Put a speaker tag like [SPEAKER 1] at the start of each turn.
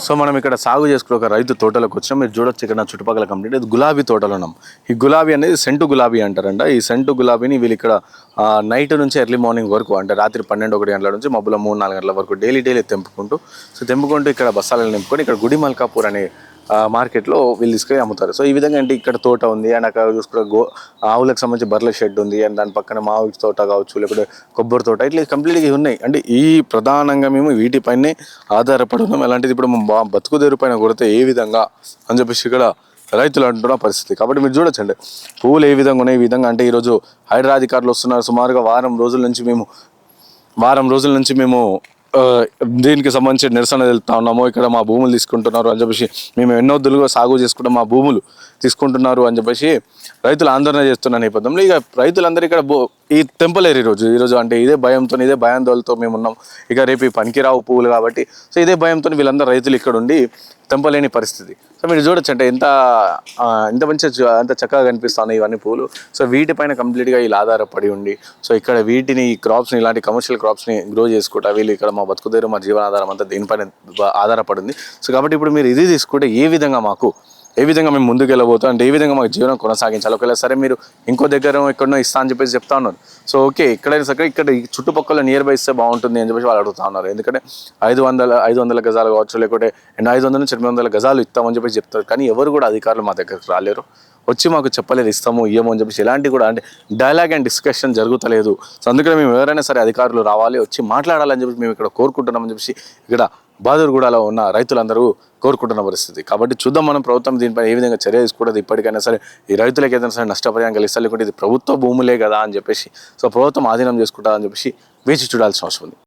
[SPEAKER 1] So మనం ఇక్కడ సాగు చేసుకునే ఒక రైతు తోటలోకి వచ్చినాం. మీరు చూడొచ్చు ఇక్కడ నా చుట్టుపక్కల కంప్లీట్ ఇది గులాబీ తోటలో ఉన్నాం. ఈ గులాబీ అనేది సెంటు గులాబీ అంటారంట. ఈ సెంటు గులాబీని వీళ్ళు ఇక్కడ నైట్ నుంచి ఎర్లీ మార్నింగ్ వరకు అంటే రాత్రి 12-1 గంటల నుంచి మబ్బుల 3-4 గంటల వరకు డైలీ తెంపుకుంటూ ఇక్కడ బస్సాలను నింపుకొని ఇక్కడ గుడి మల్కాపూర్ అనే మార్కెట్లో వీళ్ళు తీసుకొని అమ్ముతారు. సో ఈ విధంగా అంటే ఇక్కడ తోట ఉంది అండ్ అక్కడ చూసుకుంటే ఆవులకు సంబంధించి బర్రెల షెడ్ ఉంది అండ్ దాని పక్కన మామిడి తోట కావచ్చు లేకపోతే కొబ్బరి తోట ఇట్లా కంప్లీట్గా ఉన్నాయి. అంటే ఈ ప్రధానంగా మేము వీటిపైనే ఆధారపడి ఉన్నాం. ఎలాంటిది ఇప్పుడు బతుకుదేరు పైన కొడితే ఏ విధంగా అని చెప్పేసి ఇక్కడ రైతులు అంటున్న పరిస్థితి. కాబట్టి మీరు చూడొచ్చండి పువ్వులు ఏ విధంగా ఉన్నాయి. ఈ విధంగా అంటే ఈరోజు హైడ్రా అధికారులు వస్తున్నారు. సుమారుగా వారం రోజుల నుంచి మేము దీనికి సంబంధించి నిరసన తెలుపుతా ఉన్నాము. ఇక్కడ మా భూములు తీసుకుంటున్నారు అని చెప్పేసి మేము ఎన్నోద్దులుగా సాగు చేసుకుంటే మా భూములు తీసుకుంటున్నారు అని చెప్పేసి రైతులు ఆందోళన చేస్తున్న నేపథ్యంలో ఇక రైతులందరూ ఇక్కడ ఈ తెంపలేరు ఈరోజు అంటే ఇదే భయాందోళనతో మేము ఉన్నాం. ఇక రేపు ఈ పనికిరావు పువ్వులు కాబట్టి సో ఇదే భయంతో వీళ్ళందరూ రైతులు ఇక్కడ ఉండి తెంపలేని పరిస్థితి. సో మీరు చూడొచ్చు అంటే ఎంత అంత చక్కగా కనిపిస్తున్నాయి ఇవన్నీ పువ్వులు. సో వీటిపైన కంప్లీట్గా వీళ్ళు ఆధారపడి ఉండి సో ఇక్కడ వీటిని ఈ క్రాప్స్ని ఇలాంటి కమర్షియల్ క్రాప్స్ని గ్రో చేసుకుంటా వీళ్ళు ఇక్కడ మా బతుకుదేరు మా జీవనాధారం అంతా దీనిపైన ఆధారపడి ఉంది. సో కాబట్టి ఇప్పుడు మీరు ఇది తీసుకుంటే ఏ విధంగా మేము ముందుకు వెళ్ళబోతాం అంటే ఏ విధంగా మాకు జీవనం కొనసాగించాలి. ఒకవేళ సరే మీరు ఇంకో దగ్గర ఎక్కడో ఇస్తా అని చెప్పేసి చెప్తా ఉన్నారు. సో ఓకే ఎక్కడైనా సరే ఇక్కడ చుట్టుపక్కల నియర్ బై ఇస్తే బాగుంటుంది అని చెప్పేసి వాళ్ళు అడుగుతా ఉన్నారు. ఎందుకంటే 500 గజాలు కావచ్చు లేకపోతే 500 నుంచి 800 గజాలు ఇస్తామని చెప్పేసి చెప్తారు. కానీ ఎవరు కూడా అధికారులు మా దగ్గరకు రాలేరు, వచ్చి మాకు చెప్పలేదు ఇస్తాము ఇయ్యము అని చెప్పేసి ఎలాంటి కూడా అంటే డైలాగ్ అండ్ డిస్కషన్ జరుగుతలేదు. సో అందుకని మేము ఎవరైనా సరే అధికారులు రావాలి వచ్చి మాట్లాడాలని చెప్పేసి మేము ఇక్కడ కోరుకుంటున్నామని చెప్పేసి ఇక్కడ బహదూర్గూడలో ఉన్న రైతులందరూ కోరుకుంటున్న పరిస్థితి. కాబట్టి చూద్దాం మనం ప్రభుత్వం దీనిపై ఏ విధంగా చర్య తీసుకుంటుంది. ఇప్పటికైనా సరే ఈ రైతులకు ఏదైనా సరే నష్టపరిహారం కలిగిస్తారు లేకుంటే ఇది ప్రభుత్వ భూములే కదా అని చెప్పేసి సో ప్రభుత్వం ఆధీనం చేసుకుంటా అని చెప్పేసి వేచి చూడాల్సిన అవసరం ఉంది.